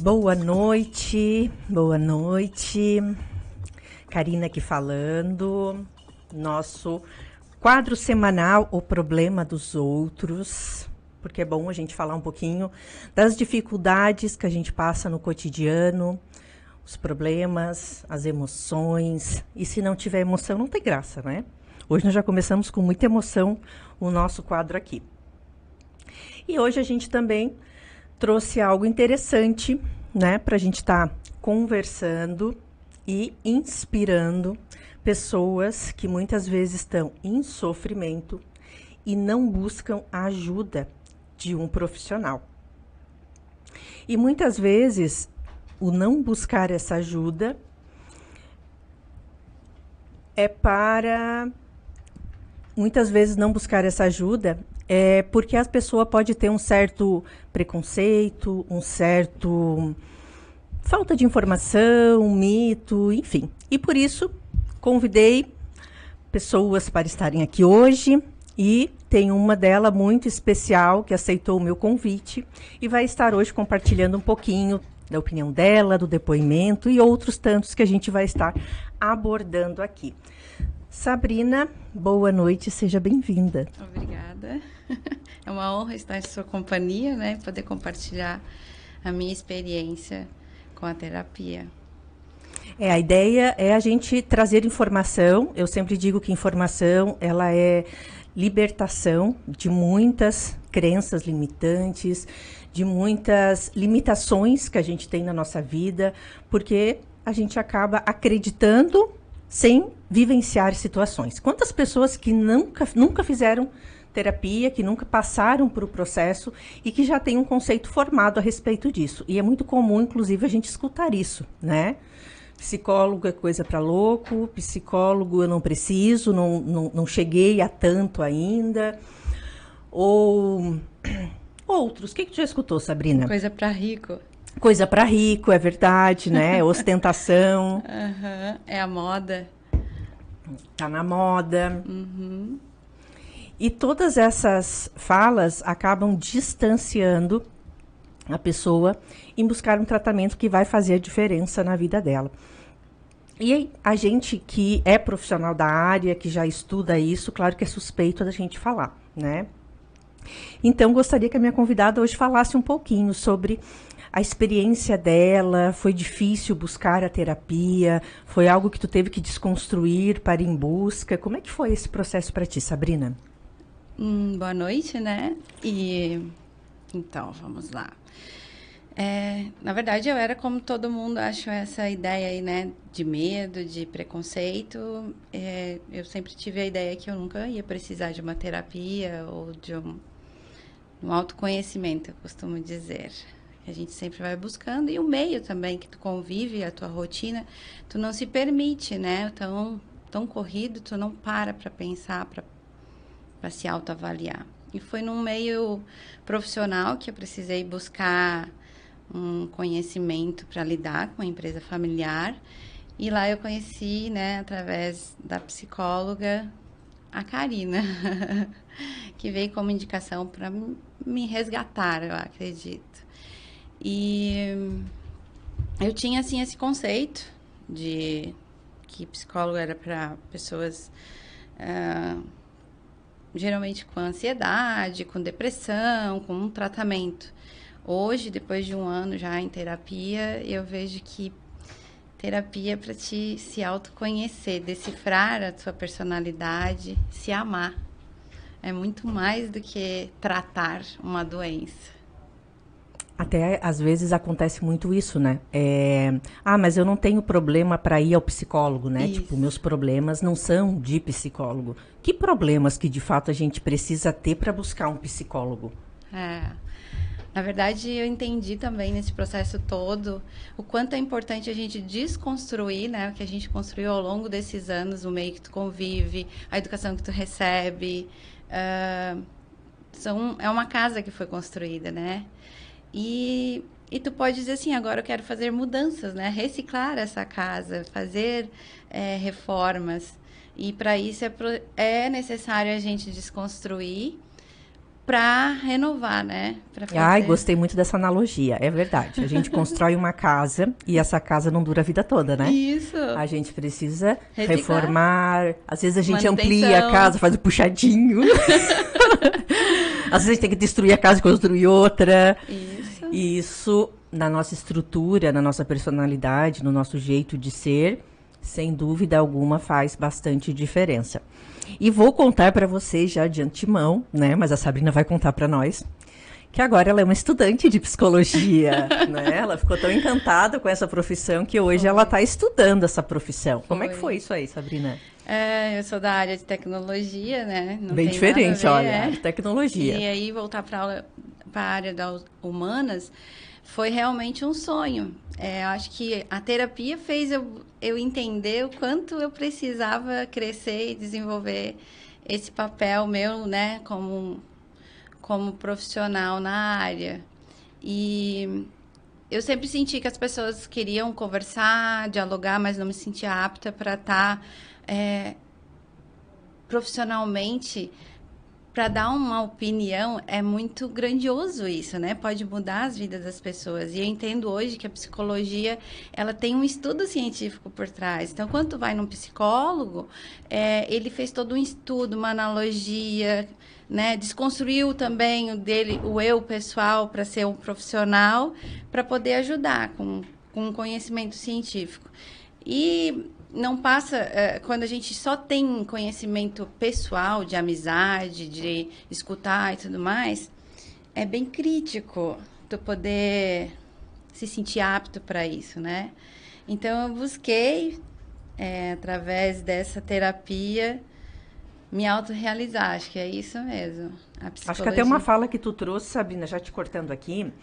Boa noite, boa noite. Karina aqui falando. Nosso quadro semanal, O Problema dos Outros. Porque é bom a gente falar um pouquinho das dificuldades que a gente passa no cotidiano, os problemas, as emoções. E se não tiver emoção, não tem graça, né? Hoje nós já começamos com muita emoção o nosso quadro aqui. E hoje a gente também trouxe algo interessante, né, para a gente estar conversando e inspirando pessoas que muitas vezes estão em sofrimento e não buscam a ajuda de um profissional. E muitas vezes o não buscar essa ajuda muitas vezes não buscar essa ajuda é porque a pessoa pode ter um certo preconceito, um certo falta de informação, um mito, enfim. E por isso convidei pessoas para estarem aqui hoje e tem uma delas muito especial que aceitou o meu convite e vai estar hoje compartilhando um pouquinho da opinião dela, do depoimento e outros tantos que a gente vai estar abordando aqui. Sabrina, boa noite, seja bem-vinda. Obrigada. É uma honra estar em sua companhia, né? Poder compartilhar a minha experiência com a terapia. A ideia é a gente trazer informação. Eu sempre digo que informação, ela é libertação de muitas crenças limitantes, de muitas limitações que a gente tem na nossa vida, porque a gente acaba acreditando sem vivenciar situações. Quantas pessoas que nunca fizeram terapia, que nunca passaram por o processo e que já têm um conceito formado a respeito disso. E é muito comum, inclusive, a gente escutar isso, né? Psicólogo é coisa para louco, psicólogo eu não preciso, não cheguei a tanto ainda. Ou outros. O que tu já escutou, Sabrina? Coisa para rico. Coisa para rico, é verdade, né? Ostentação. Uhum. É a moda. Tá na moda. Uhum. E todas essas falas acabam distanciando a pessoa em buscar um tratamento que vai fazer a diferença na vida dela. E a gente que é profissional da área, que já estuda isso, claro que é suspeito da gente falar, né? Então, gostaria que a minha convidada hoje falasse um pouquinho sobre a experiência dela. Foi difícil buscar a terapia? Foi algo que tu teve que desconstruir para ir em busca? Como é que foi esse processo para ti, Sabrina? Boa noite, né? Então, vamos lá. Na verdade, eu era como todo mundo, acho essa ideia aí, né? De medo, de preconceito. Eu sempre tive a ideia que eu nunca ia precisar de uma terapia ou de um autoconhecimento, eu costumo dizer. A gente sempre vai buscando, e o meio também que tu convive, a tua rotina, tu não se permite, né? Tão corrido, tu não para pensar, para se autoavaliar. E foi num meio profissional que eu precisei buscar um conhecimento para lidar com a empresa familiar, e lá eu conheci, né, através da psicóloga, a Karina, que veio como indicação para me resgatar, eu acredito. E eu tinha, assim, esse conceito de que psicólogo era para pessoas geralmente com ansiedade, com depressão, com um tratamento. Hoje, depois de um ano já em terapia, eu vejo que terapia é para te se autoconhecer, decifrar a tua personalidade, se amar. É muito mais do que tratar uma doença. Até às vezes acontece muito isso, né? Mas eu não tenho problema para ir ao psicólogo, né? Isso. Tipo, meus problemas não são de psicólogo. Que problemas que de fato a gente precisa ter para buscar um psicólogo? Na verdade, eu entendi também nesse processo todo o quanto é importante a gente desconstruir, né? O que a gente construiu ao longo desses anos, o meio que tu convive, a educação que tu recebe. É uma casa que foi construída, né? E tu pode dizer assim, agora eu quero fazer mudanças, né? Reciclar essa casa, fazer reformas. E para isso é necessário a gente desconstruir para renovar, né? Pra Ai, fazer... gostei muito dessa analogia, é verdade. A gente constrói uma casa e essa casa não dura a vida toda, né? Isso. A gente precisa Reciclar. reformar, às vezes a gente Manutenção. amplia a casa, faz o puxadinho. Às vezes a gente tem que destruir a casa e construir outra. Isso. E isso, na nossa estrutura, na nossa personalidade, no nosso jeito de ser, sem dúvida alguma, faz bastante diferença. E vou contar para vocês já de antemão, né? Mas a Sabrina vai contar para nós, que agora ela é uma estudante de psicologia, né? Ela ficou tão encantada com essa profissão que hoje ela está estudando essa profissão. Como é que foi isso aí, Sabrina? Eu sou da área de tecnologia, né? Não Bem tem diferente, nada a ver, olha, de tecnologia. E aí voltar para a área das humanas foi realmente um sonho. Acho que a terapia fez eu entender o quanto eu precisava crescer e desenvolver esse papel meu, né, como profissional na área. E eu sempre senti que as pessoas queriam conversar, dialogar, mas não me sentia apta para estar profissionalmente. Para dar uma opinião, é muito grandioso isso, né? Pode mudar as vidas das pessoas. E eu entendo hoje que a psicologia, ela tem um estudo científico por trás. Então, quando tu vai num psicólogo, ele fez todo um estudo, uma analogia, né? Desconstruiu também o eu pessoal para ser um profissional, para poder ajudar com conhecimento científico. E não passa, quando a gente só tem conhecimento pessoal, de amizade, de escutar e tudo mais, é bem crítico tu poder se sentir apto para isso, né? Então, eu busquei, através dessa terapia, me autorrealizar. Acho que é isso mesmo. A psicologia... Acho que até uma fala que tu trouxe, Sabrina, já te cortando aqui,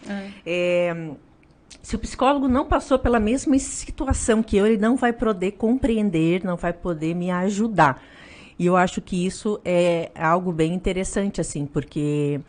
se o psicólogo não passou pela mesma situação que eu, ele não vai poder compreender, não vai poder me ajudar. E eu acho que isso é algo bem interessante, assim, porque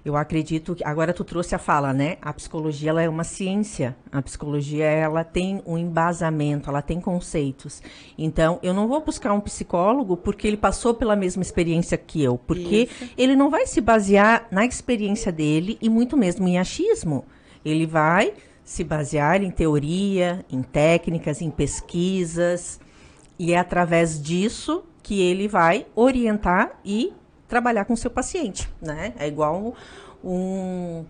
eu acredito que... Agora tu trouxe a fala, né? A psicologia, ela é uma ciência. A psicologia, ela tem um embasamento, ela tem conceitos. Então, eu não vou buscar um psicólogo porque ele passou pela mesma experiência que eu. Porque ele não vai se basear na experiência dele e muito mesmo em achismo. Ele vai se basear em teoria, em técnicas, em pesquisas, e é através disso que ele vai orientar e trabalhar com o seu paciente, né? É igual um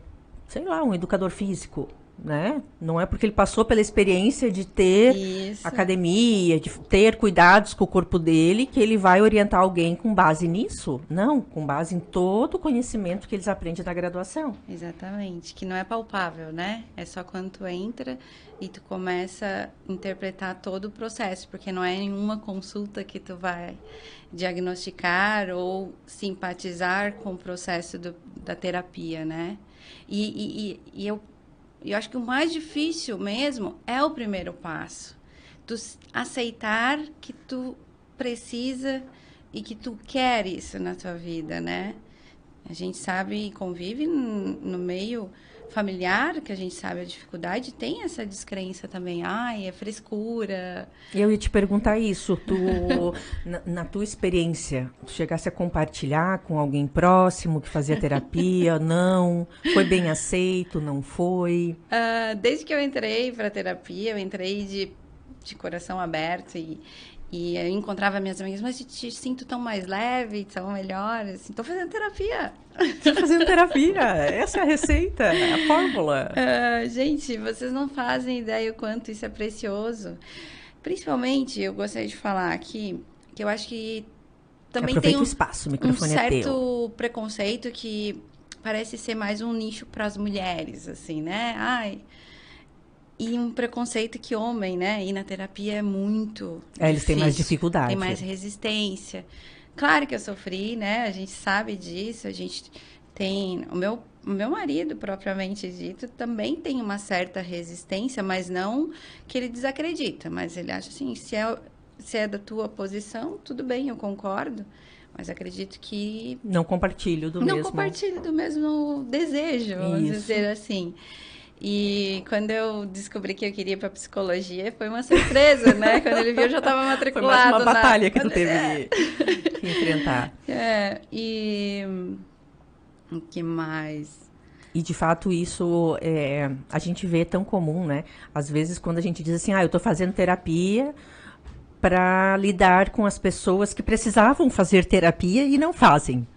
educador físico, né? Não é porque ele passou pela experiência de ter academia, de ter cuidados com o corpo dele, que ele vai orientar alguém com base nisso. Não, com base em todo o conhecimento que eles aprendem na graduação. Exatamente, que não é palpável, né? É só quando tu entra e tu começa a interpretar todo o processo, porque não é em uma consulta que tu vai diagnosticar ou simpatizar com o processo da terapia, né? E eu acho que o mais difícil mesmo é o primeiro passo. Tu aceitar que tu precisa e que tu quer isso na tua vida, né? A gente sabe e convive no meio familiar, que a gente sabe a dificuldade, tem essa descrença também. Ai, é frescura. Eu ia te perguntar isso. Tu, na tua experiência, tu chegasse a compartilhar com alguém próximo que fazia terapia? Não? Foi bem aceito? Não foi? Desde que eu entrei para terapia, eu entrei de coração aberto e eu encontrava minhas amigas, mas te sinto tão mais leve, tão melhor, assim, tô fazendo terapia. Tô fazendo terapia, essa é a receita, a fórmula. Gente, vocês não fazem ideia o quanto isso é precioso. Principalmente, eu gostaria de falar aqui, que eu acho que também tem o espaço, o microfone um certo é teu. preconceito que parece ser mais um nicho para as mulheres, assim, né? Ai... E um preconceito que homem, né? Ir na terapia é muito difícil. Eles têm mais dificuldade. Tem mais resistência. Claro que eu sofri, né? A gente sabe disso. A gente tem... O meu marido, propriamente dito, também tem uma certa resistência, mas não que ele desacredita. Mas ele acha assim, se é da tua posição, tudo bem, eu concordo. Mas acredito que... Não compartilho do mesmo desejo, vamos dizer assim. E quando eu descobri que eu queria ir para psicologia, foi uma surpresa, né? Quando ele viu, eu já estava matriculada. Foi mais uma batalha que tu teve que enfrentar. O que mais? E, de fato, isso a gente vê tão comum, né? Às vezes, quando a gente diz assim, eu estou fazendo terapia para lidar com as pessoas que precisavam fazer terapia e não fazem.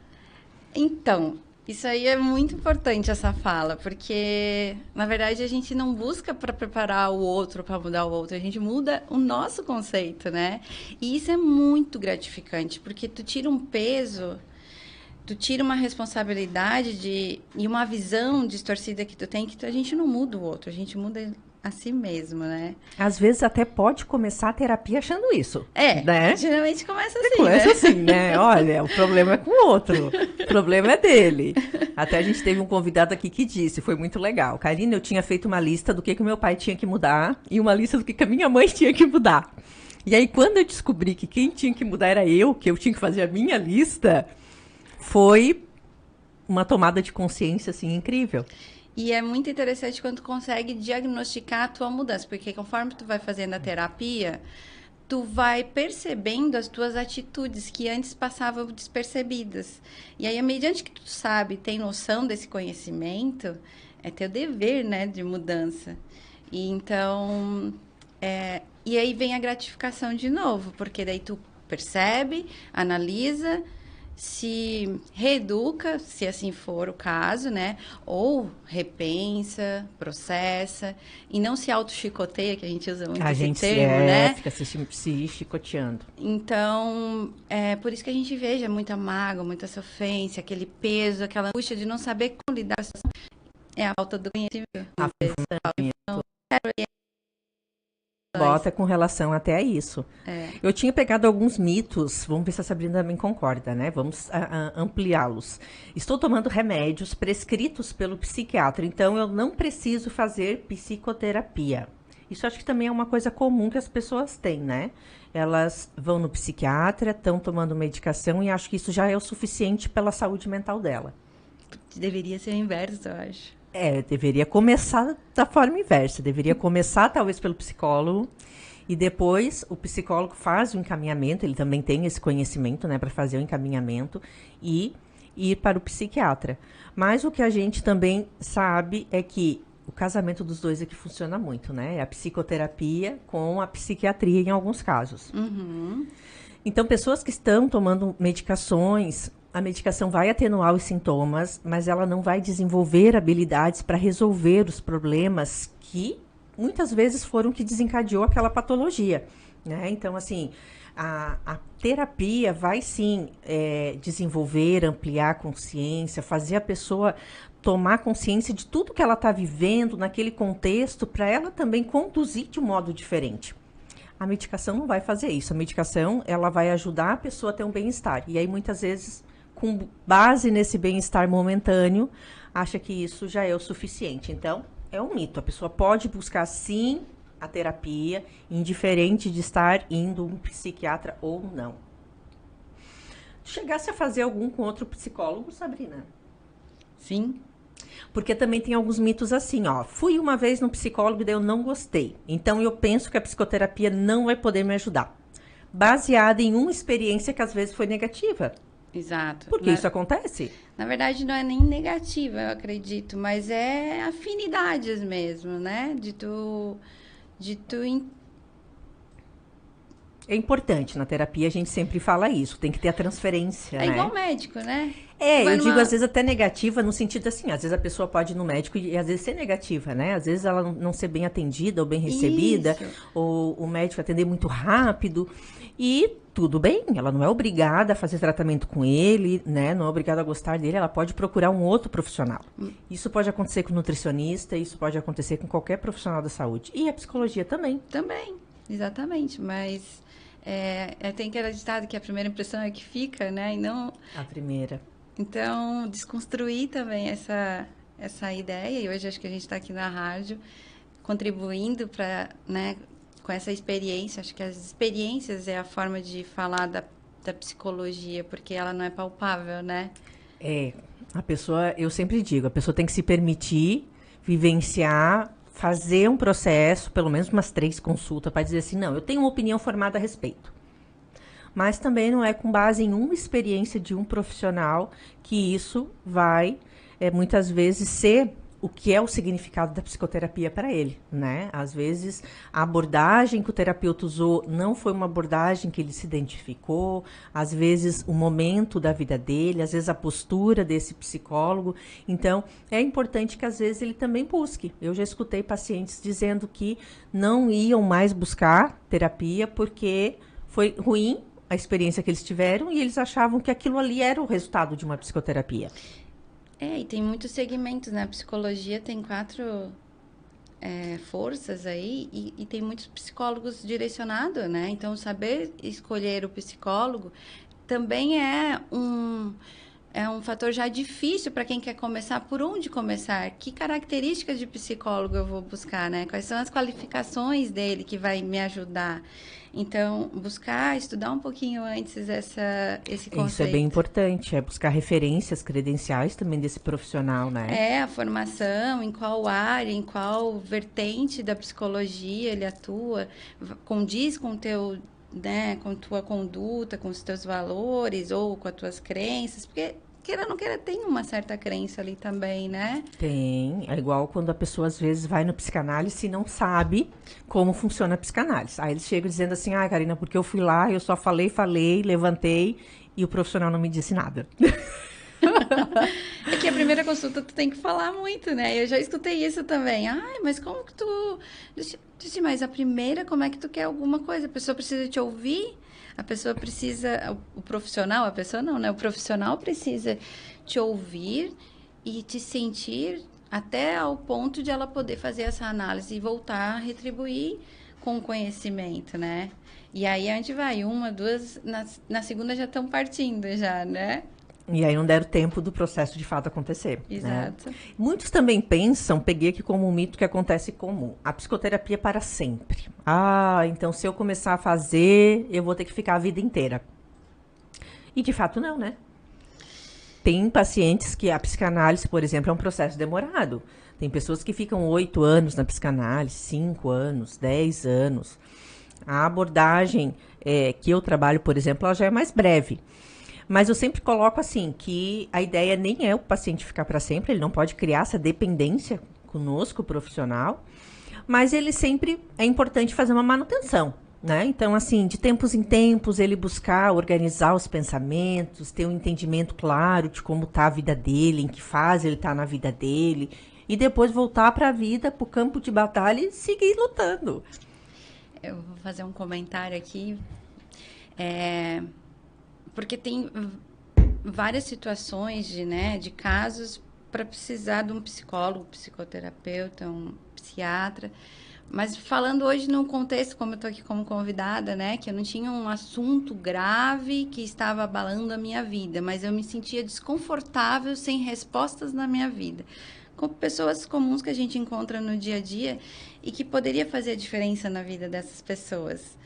Então, isso aí é muito importante essa fala, porque na verdade a gente não busca para preparar o outro para mudar o outro, a gente muda o nosso conceito, né? E isso é muito gratificante, porque tu tira um peso, tu tira uma responsabilidade e uma visão distorcida que tu tem, que a gente não muda o outro, a gente muda a si mesmo, né? Às vezes até pode começar a terapia achando isso, né? Geralmente começa assim, Começa né? assim, né? Olha, o problema é com o outro, o problema é dele. Até a gente teve um convidado aqui que disse, foi muito legal. Karina, eu tinha feito uma lista do que o meu pai tinha que mudar e uma lista do que a minha mãe tinha que mudar. E aí, quando eu descobri que quem tinha que mudar era eu, que eu tinha que fazer a minha lista, foi uma tomada de consciência, assim, incrível. E é muito interessante quando tu consegue diagnosticar a tua mudança, porque conforme tu vai fazendo a terapia, tu vai percebendo as tuas atitudes que antes passavam despercebidas. E aí, à medida que tu sabe, tem noção desse conhecimento, é teu dever, né, de mudança. E então, e aí vem a gratificação de novo, porque daí tu percebe, analisa, se reeduca, se assim for o caso, né? Ou repensa, processa, e não se auto-chicoteia, que a gente usa muito A esse gente termo, né? fica se chicoteando. Então, é por isso que a gente veja muita mágoa, muita sofrência, aquele peso, aquela angústia de não saber como lidar com a situação. É a falta do conhecimento. A função bota com relação até a isso. Eu tinha pegado alguns mitos, vamos ver se a Sabrina também concorda, né? Vamos ampliá-los. Estou tomando remédios prescritos pelo psiquiatra, então eu não preciso fazer psicoterapia. Isso acho que também é uma coisa comum que as pessoas têm, né? Elas vão no psiquiatra, estão tomando medicação e acho que isso já é o suficiente pela saúde mental dela. Deveria ser o inverso, eu acho. Deveria começar da forma inversa. Deveria começar, talvez, pelo psicólogo. E depois o psicólogo faz o encaminhamento. Ele também tem esse conhecimento, né, para fazer o encaminhamento. E ir para o psiquiatra. Mas o que a gente também sabe é que o casamento dos dois é que funciona muito, né? É a psicoterapia com a psiquiatria em alguns casos. Uhum. Então, pessoas que estão tomando medicações, a medicação vai atenuar os sintomas, mas ela não vai desenvolver habilidades para resolver os problemas que muitas vezes foram que desencadeou aquela patologia, né? Então, assim, a terapia vai sim desenvolver, ampliar a consciência, fazer a pessoa tomar consciência de tudo que ela está vivendo naquele contexto, para ela também conduzir de um modo diferente. A medicação não vai fazer isso. A medicação, ela vai ajudar a pessoa a ter um bem-estar. E aí, muitas vezes, com base nesse bem-estar momentâneo, acha que isso já é o suficiente. Então, é um mito. A pessoa pode buscar, sim, a terapia, indiferente de estar indo um psiquiatra ou não. Chegasse a fazer algum com outro psicólogo, Sabrina? Sim. Porque também tem alguns mitos assim, ó. Fui uma vez no psicólogo e daí eu não gostei. Então eu penso que a psicoterapia não vai poder me ajudar. Baseada em uma experiência que às vezes foi negativa. Exato. Porque isso acontece? Na verdade, não é nem negativa, eu acredito, mas é afinidades mesmo, né? É importante, na terapia a gente sempre fala isso, tem que ter a transferência, né? É igual médico, né? Eu digo às vezes até negativa no sentido assim, às vezes a pessoa pode ir no médico e às vezes ser negativa, né? Às vezes ela não ser bem atendida ou bem recebida, ou o médico atender muito rápido e tudo bem, ela não é obrigada a fazer tratamento com ele, né? Não é obrigada a gostar dele, ela pode procurar um outro profissional. Isso pode acontecer com o nutricionista, isso pode acontecer com qualquer profissional da saúde. E a psicologia também. Também, exatamente, mas tem aquele ditado que a primeira impressão é que fica, né? E não... A primeira. Então, desconstruir também essa ideia, e hoje acho que a gente está aqui na rádio, contribuindo para, né, com essa experiência. Acho que as experiências é a forma de falar da psicologia, porque ela não é palpável, né? A pessoa, eu sempre digo, a pessoa tem que se permitir vivenciar, fazer um processo, pelo menos umas 3 consultas, para dizer assim, não, eu tenho uma opinião formada a respeito. mas também não é com base em uma experiência de um profissional que isso vai, muitas vezes, ser o que é o significado da psicoterapia para ele, né? Às vezes, a abordagem que o terapeuta usou não foi uma abordagem que ele se identificou, às vezes, o momento da vida dele, às vezes, a postura desse psicólogo. Então, é importante que, às vezes, ele também busque. Eu já escutei pacientes dizendo que não iam mais buscar terapia porque foi ruim a experiência que eles tiveram e eles achavam que aquilo ali era o resultado de uma psicoterapia. E tem muitos segmentos, né? A psicologia tem 4 forças aí e tem muitos psicólogos direcionados, né? Então, saber escolher o psicólogo também é um fator já difícil para quem quer começar. Por onde começar? Que características de psicólogo eu vou buscar, né? Quais são as qualificações dele que vai me ajudar? Então, estudar um pouquinho antes esse conceito. Isso é bem importante, é buscar referências, credenciais também desse profissional, né? A formação, em qual área, em qual vertente da psicologia ele atua, condiz com o teu, né, com tua conduta, com os teus valores ou com as tuas crenças, porque queira ou não queira, tem uma certa crença ali também, né? Tem. É igual quando a pessoa, às vezes, vai no psicanálise e não sabe como funciona a psicanálise. Aí eles chegam dizendo assim, Karina, porque eu fui lá, eu só falei, levantei e o profissional não me disse nada. É que a primeira consulta tu tem que falar muito, né? Eu já escutei isso também. Mas como que tu... Disse, mas a primeira, como é que tu quer alguma coisa? A pessoa precisa te ouvir? A pessoa precisa... O profissional, a pessoa não, né? O profissional precisa te ouvir e te sentir até ao ponto de ela poder fazer essa análise e voltar a retribuir com conhecimento, né? E aí a gente vai, 1, 2, na segunda já estão partindo já, né? E aí não deram tempo do processo de fato acontecer. Exato. Né? Muitos também pensam, peguei aqui como um mito que acontece comum, a psicoterapia é para sempre. Então se eu começar a fazer, eu vou ter que ficar a vida inteira. E de fato não, né? Tem pacientes que a psicanálise, por exemplo, é um processo demorado. Tem pessoas que ficam 8 anos na psicanálise, 5 anos, 10 anos. A abordagem que eu trabalho, por exemplo, ela já é mais breve. Mas eu sempre coloco assim, que a ideia nem é o paciente ficar para sempre, ele não pode criar essa dependência conosco, profissional, mas ele sempre é importante fazer uma manutenção, né? Então, assim, de tempos em tempos, ele buscar organizar os pensamentos, ter um entendimento claro de como está a vida dele, em que fase ele está na vida dele, e depois voltar para a vida, para o campo de batalha e seguir lutando. Eu vou fazer um comentário aqui. Porque tem várias situações de casos para precisar de um psicólogo, psicoterapeuta, um psiquiatra. Mas falando hoje num contexto, como eu estou aqui como convidada, né? Que eu não tinha um assunto grave que estava abalando a minha vida, mas eu me sentia desconfortável sem respostas na minha vida. Com pessoas comuns que a gente encontra no dia a dia e que poderia fazer a diferença na vida dessas pessoas.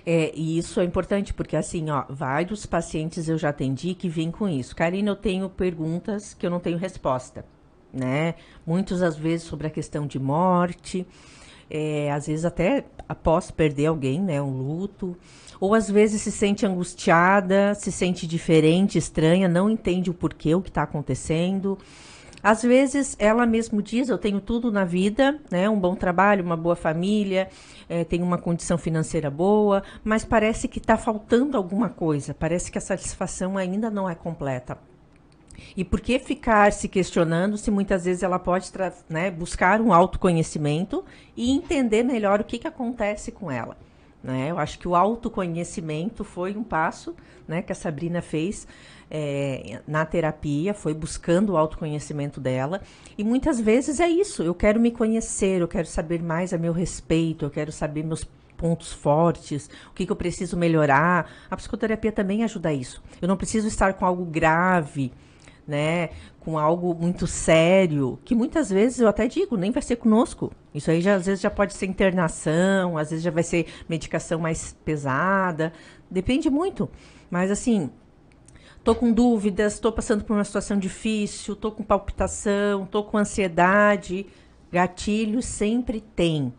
E isso é importante, porque assim, vários pacientes eu já atendi que vêm com isso. Karina, eu tenho perguntas que eu não tenho resposta, né? Muitas, às vezes, sobre a questão de morte, às vezes até após perder alguém, né? Um luto. Ou, às vezes, se sente angustiada, se sente diferente, estranha, não entende o porquê, o que está acontecendo. Às vezes, ela mesmo diz, eu tenho tudo na vida, né? Um bom trabalho, uma boa família, tenho uma condição financeira boa, mas parece que está faltando alguma coisa, parece que a satisfação ainda não é completa. E por que ficar se questionando se muitas vezes ela pode buscar um autoconhecimento e entender melhor o que acontece com ela? Né? Eu acho que o autoconhecimento foi um passo, né, que a Sabrina fez na terapia, foi buscando o autoconhecimento dela. E muitas vezes é isso, eu quero me conhecer, eu quero saber mais a meu respeito, eu quero saber meus pontos fortes, o que eu preciso melhorar. A psicoterapia também ajuda isso. Eu não preciso estar com algo grave, né, com algo muito sério, que muitas vezes eu até digo, nem vai ser conosco. Isso aí às vezes já pode ser internação, às vezes já vai ser medicação mais pesada, depende muito. Mas assim, tô com dúvidas, tô passando por uma situação difícil, tô com palpitação, tô com ansiedade, gatilho sempre tem.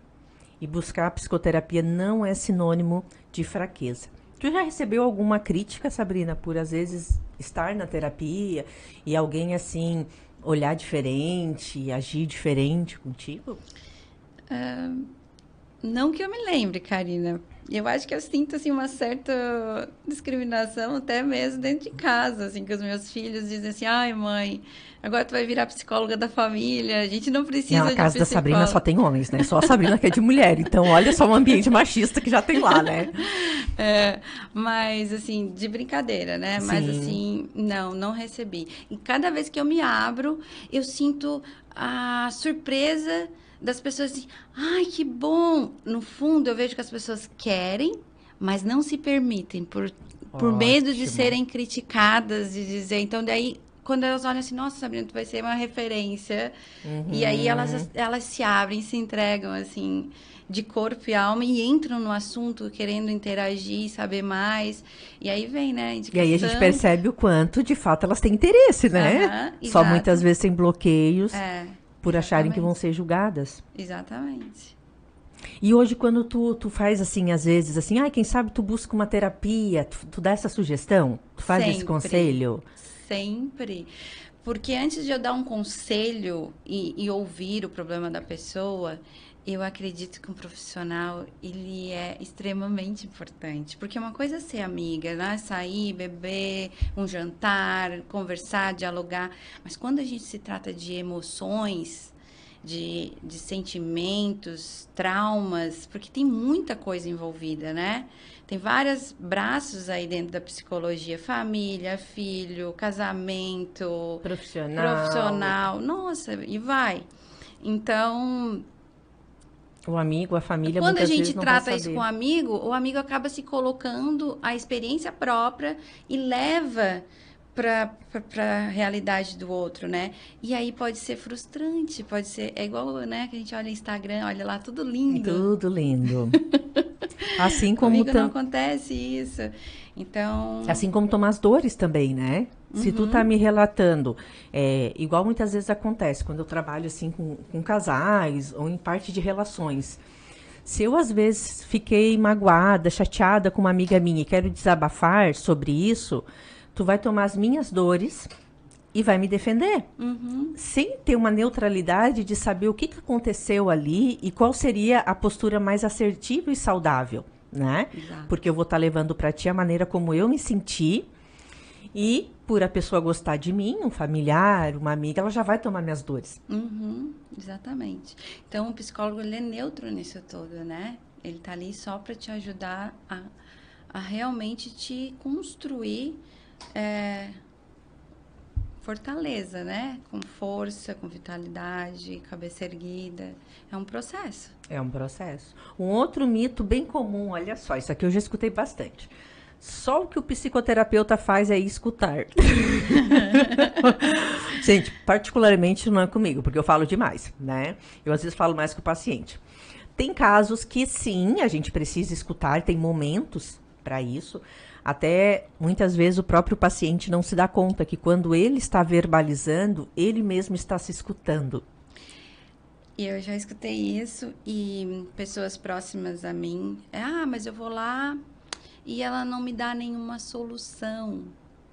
E buscar a psicoterapia não é sinônimo de fraqueza. Tu já recebeu alguma crítica, Sabrina, por às vezes estar na terapia e alguém assim olhar diferente, agir diferente contigo? Não que eu me lembre, Karina. Eu acho que eu sinto assim uma certa discriminação até mesmo dentro de casa, assim, que os meus filhos dizem assim: "Ai, mãe, agora tu vai virar psicóloga da família. A gente não Não, a precisa de casa da Sabrina só psicólogo". tem homens, né? Só a Sabrina que é de mulher. Então, olha só o ambiente machista que já tem lá, né? É, mas assim, de brincadeira, né? Mas Sim. assim, não recebi. E cada vez que eu me abro, eu sinto a surpresa das pessoas assim, ai, que bom! No fundo, eu vejo que as pessoas querem, mas não se permitem por medo de Ótimo. serem criticadas, de dizer. Então, daí, quando elas olham assim, nossa, Sabrina, tu vai ser uma referência. E aí Uhum. elas se abrem, se entregam, assim, de corpo e alma e entram no assunto querendo interagir, saber mais. E aí vem, né, a E aí a gente indicação. percebe o quanto, de fato, elas têm interesse, né? Aham, Só muitas exato. vezes tem bloqueios É, por acharem que vão exatamente. ser julgadas. Exatamente. E hoje, quando tu faz assim, às vezes, assim, ai, quem sabe tu busca uma terapia, tu dá essa sugestão? Tu faz esse Sempre, conselho? sempre. Porque antes de eu dar um conselho e ouvir o problema da pessoa, eu acredito que um profissional, ele é extremamente importante. Porque uma coisa é ser amiga, né? Sair, beber, um jantar, conversar, dialogar. Mas quando a gente se trata de emoções, de sentimentos, traumas, porque tem muita coisa envolvida, né? Tem vários braços aí dentro da psicologia: família, filho, casamento, Profissional, profissional, nossa, e vai. Então, o amigo, a família, quando a muitas gente vezes não vai trata isso com saber. o amigo acaba se colocando a experiência própria e leva para a realidade do outro, né? E aí pode ser frustrante, pode ser, é igual, né, que a gente olha no Instagram, olha lá tudo lindo. Tudo lindo. Assim como, Comigo não acontece isso. Então, assim como tomar as dores também, né? Se tu tá uhum, me relatando, igual muitas vezes acontece quando eu trabalho assim com casais ou em parte de relações. Se eu às vezes fiquei magoada, chateada com uma amiga minha e quero desabafar sobre isso, tu vai tomar as minhas dores e vai me defender. uhum, Sem ter uma neutralidade de saber o que aconteceu ali e qual seria a postura mais assertiva e saudável, né? Porque exato. eu vou estar levando para ti a maneira como eu me senti e por a pessoa gostar de mim, um familiar, uma amiga, ela já vai tomar minhas dores. Uhum, exatamente. Então, o psicólogo, ele é neutro nisso tudo, né? Ele tá ali só para te ajudar a realmente te construir é, fortaleza, né? Com força, com vitalidade, cabeça erguida. É um processo. É um processo. Um outro mito bem comum, olha só, isso aqui eu já escutei bastante. Só o que o psicoterapeuta faz é escutar. Gente, particularmente não é comigo, porque eu falo demais, né? Eu às vezes falo mais que o paciente. Tem casos que sim, a gente precisa escutar, tem momentos para isso. Até muitas vezes o próprio paciente não se dá conta que quando ele está verbalizando, ele mesmo está se escutando. E eu já escutei isso e pessoas próximas a mim, mas eu vou lá e ela não me dá nenhuma solução.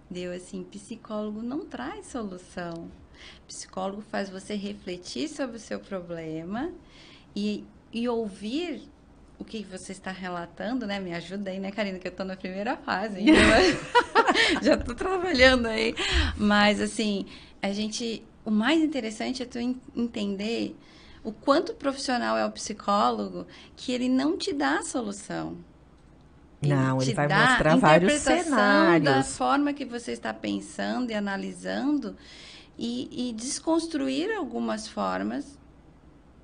Deu assim, psicólogo não traz solução. Psicólogo faz você refletir sobre o seu problema e ouvir o que você está relatando, né? Me ajuda aí, né, Karina, que eu tô na primeira fase ainda, mas já tô trabalhando aí. Mas assim, o mais interessante é tu entender o quanto profissional é o psicólogo, que ele não te dá a solução. Ele Não, ele te vai dá mostrar vários interpretação da cenários. forma que você está pensando e analisando e desconstruir algumas formas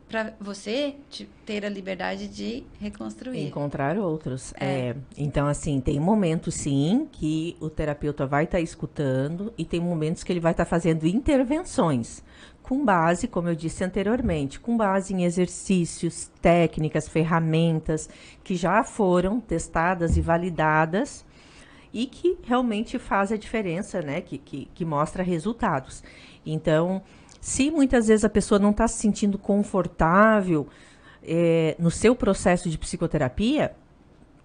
para você ter a liberdade de reconstruir. Encontrar outros. É. Então, assim, tem momentos, sim, que o terapeuta vai estar escutando e tem momentos que ele vai estar fazendo intervenções com base, como eu disse anteriormente, com base em exercícios, técnicas, ferramentas que já foram testadas e validadas e que realmente faz a diferença, né? Que mostra resultados. Então, se muitas vezes a pessoa não está se sentindo confortável, no seu processo de psicoterapia,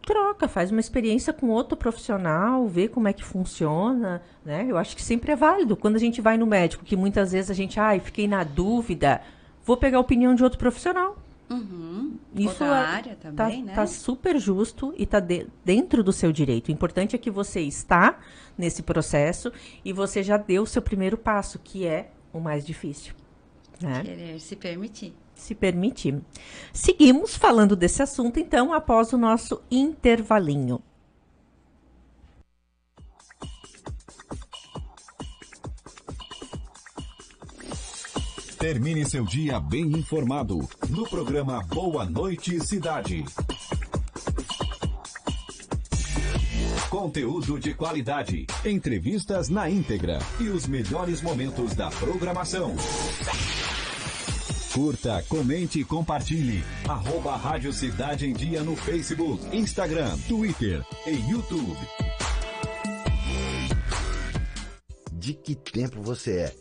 troca, faz uma experiência com outro profissional, vê como é que funciona, né? Eu acho que sempre é válido. Quando a gente vai no médico, que muitas vezes a gente, fiquei na dúvida, vou pegar a opinião de outro profissional. Isso outra área também, né? Tá super justo e tá dentro do seu direito. O importante é que você está nesse processo e você já deu o seu primeiro passo, que é o mais difícil, né? Querer se permitir. Se permitir. Seguimos falando desse assunto, então, após o nosso intervalinho. Termine seu dia bem informado no programa Boa Noite Cidade. Conteúdo de qualidade, entrevistas na íntegra e os melhores momentos da programação. Curta, comente e compartilhe. @Rádio Cidade em Dia no Facebook, Instagram, Twitter e YouTube. De que tempo você é?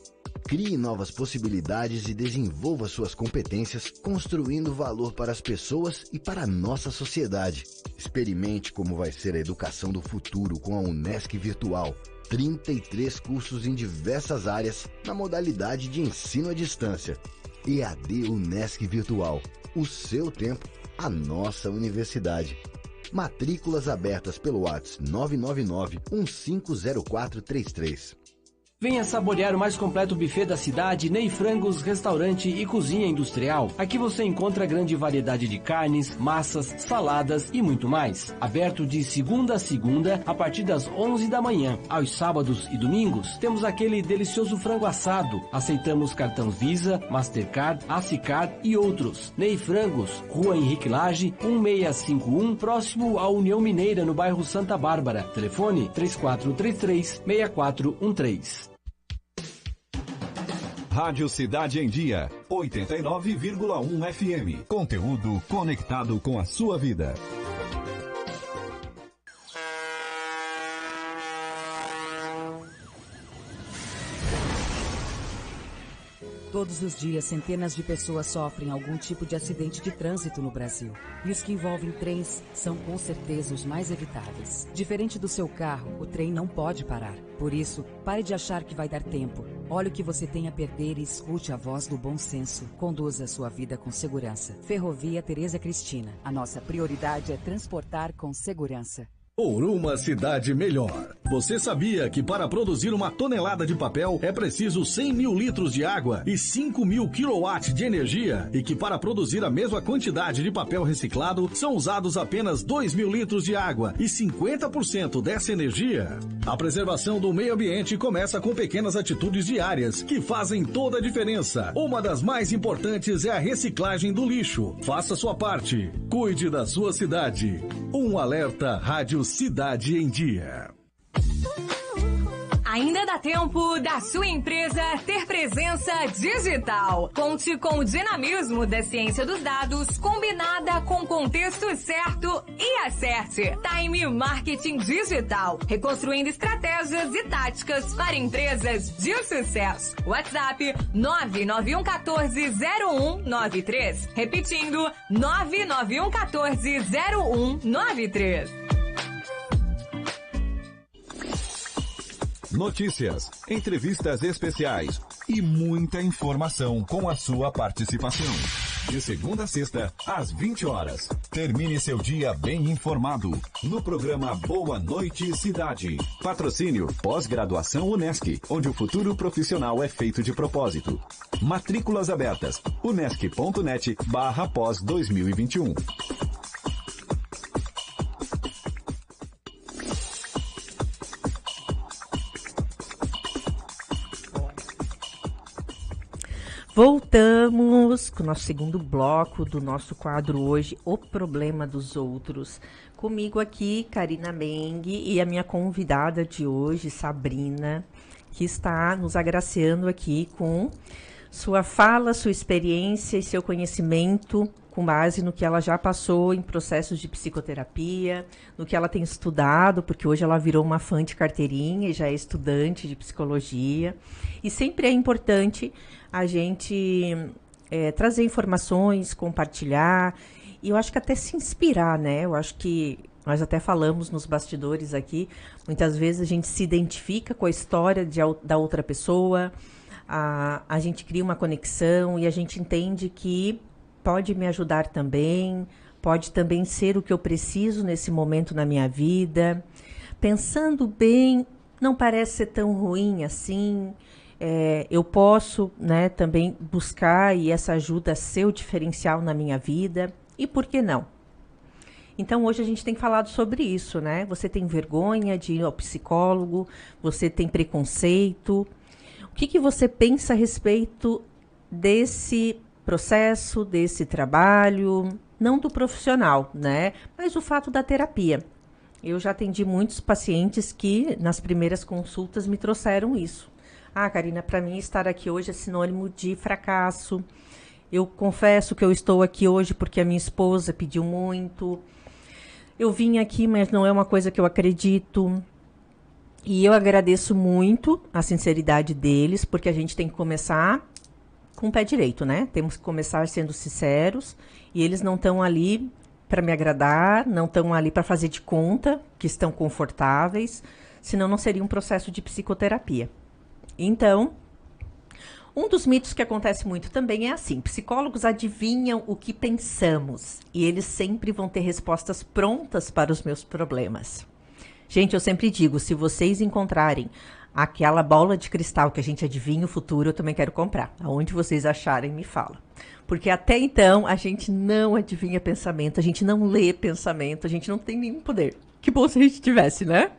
Crie novas possibilidades e desenvolva suas competências, construindo valor para as pessoas e para a nossa sociedade. Experimente como vai ser a educação do futuro com a Unesc Virtual. 33 cursos em diversas áreas na modalidade de ensino à distância. EAD Unesc Virtual. O seu tempo, a nossa universidade. Matrículas abertas pelo WhatsApp 999-150433. Venha saborear o mais completo buffet da cidade, Ney Frangos, restaurante e cozinha industrial. Aqui você encontra grande variedade de carnes, massas, saladas e muito mais. Aberto de segunda a segunda, a partir das 11 da manhã. Aos sábados e domingos, temos aquele delicioso frango assado. Aceitamos cartão Visa, Mastercard, Acicard e outros. Ney Frangos, Rua Henrique Lage, 1651, próximo à União Mineira, no bairro Santa Bárbara. Telefone 3433-6413. Rádio Cidade em Dia, 89,1 FM. Conteúdo conectado com a sua vida. Todos os dias, centenas de pessoas sofrem algum tipo de acidente de trânsito no Brasil. E os que envolvem trens são com certeza os mais evitáveis. Diferente do seu carro, o trem não pode parar. Por isso, pare de achar que vai dar tempo. Olhe o que você tem a perder e escute a voz do bom senso. Conduza a sua vida com segurança. Ferrovia Tereza Cristina. A nossa prioridade é transportar com segurança. Por uma cidade melhor. Você sabia que para produzir uma tonelada de papel é preciso 100 mil litros de água e 5 mil quilowatts de energia? E que para produzir a mesma quantidade de papel reciclado são usados apenas 2 mil litros de água e 50% dessa energia? A preservação do meio ambiente começa com pequenas atitudes diárias que fazem toda a diferença. Uma das mais importantes é a reciclagem do lixo. Faça sua parte. Cuide da sua cidade. Um alerta Rádio Cidade em Dia. Ainda dá tempo da sua empresa ter presença digital. Conte com o dinamismo da ciência dos dados, combinada com o contexto certo e acerte. Time Marketing Digital, reconstruindo estratégias e táticas para empresas de sucesso. WhatsApp 991140193. Repetindo, 991140193. Notícias, entrevistas especiais e muita informação com a sua participação. De segunda a sexta, às 20 horas. Termine seu dia bem informado no programa Boa Noite Cidade. Patrocínio Pós-Graduação Unesc, onde o futuro profissional é feito de propósito. Matrículas abertas. unesc.net/pós 2021. Voltamos com o nosso segundo bloco do nosso quadro hoje, O Problema dos Outros. Comigo aqui, Karina Meng, e a minha convidada de hoje, Sabrina, que está nos agraciando aqui com sua fala, sua experiência e seu conhecimento com base no que ela já passou em processos de psicoterapia, no que ela tem estudado, porque hoje ela virou uma fã de carteirinha e já é estudante de psicologia. E sempre é importante a gente trazer informações, compartilhar, e eu acho que até se inspirar, né? Eu acho que nós até falamos nos bastidores aqui, muitas vezes a gente se identifica com a história da outra pessoa, a gente cria uma conexão e a gente entende que pode me ajudar também, pode também ser o que eu preciso nesse momento na minha vida. Pensando bem, não parece ser tão ruim assim. Eu posso, né, também buscar e essa ajuda ser o diferencial na minha vida. E por que não? Então, hoje a gente tem falado sobre isso, né? Você tem vergonha de ir ao psicólogo, você tem preconceito. O que você pensa a respeito desse processo, desse trabalho, não do profissional, né? Mas o fato da terapia. Eu já atendi muitos pacientes que, nas primeiras consultas, me trouxeram isso. Ah, Karina, para mim estar aqui hoje é sinônimo de fracasso. Eu confesso que eu estou aqui hoje porque a minha esposa pediu muito. Eu vim aqui, mas não é uma coisa que eu acredito. E eu agradeço muito a sinceridade deles, porque a gente tem que começar com o pé direito, né? Temos que começar sendo sinceros. E eles não estão ali para me agradar, não estão ali para fazer de conta que estão confortáveis, senão não seria um processo de psicoterapia. Então, um dos mitos que acontece muito também é assim, psicólogos adivinham o que pensamos e eles sempre vão ter respostas prontas para os meus problemas. Gente, eu sempre digo, se vocês encontrarem aquela bola de cristal que a gente adivinha o futuro, eu também quero comprar. Aonde vocês acharem, me fala. Porque até então, a gente não adivinha pensamento, a gente não lê pensamento, a gente não tem nenhum poder. Que bom se a gente tivesse, né?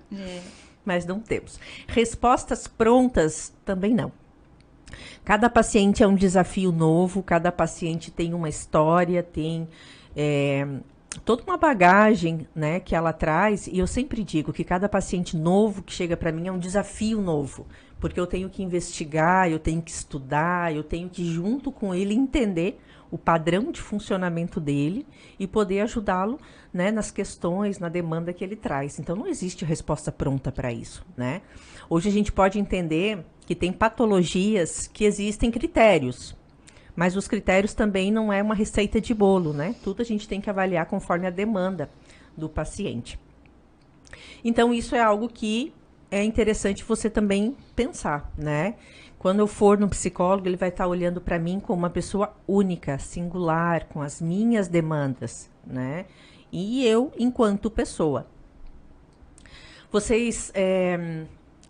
Mas não temos. Respostas prontas, também não. Cada paciente é um desafio novo, cada paciente tem uma história, tem toda uma bagagem, né, que ela traz. E eu sempre digo que cada paciente novo que chega para mim é um desafio novo. Porque eu tenho que investigar, eu tenho que estudar, eu tenho que, junto com ele, entender o padrão de funcionamento dele e poder ajudá-lo, né, nas questões, na demanda que ele traz. Então, não existe resposta pronta para isso, né? Hoje a gente pode entender que tem patologias que existem critérios, mas os critérios também não é uma receita de bolo, né? Tudo a gente tem que avaliar conforme a demanda do paciente. Então, isso é algo que é interessante você também pensar, né? Quando eu for no psicólogo, ele vai estar olhando para mim como uma pessoa única, singular, com as minhas demandas, né? E eu, enquanto pessoa. Vocês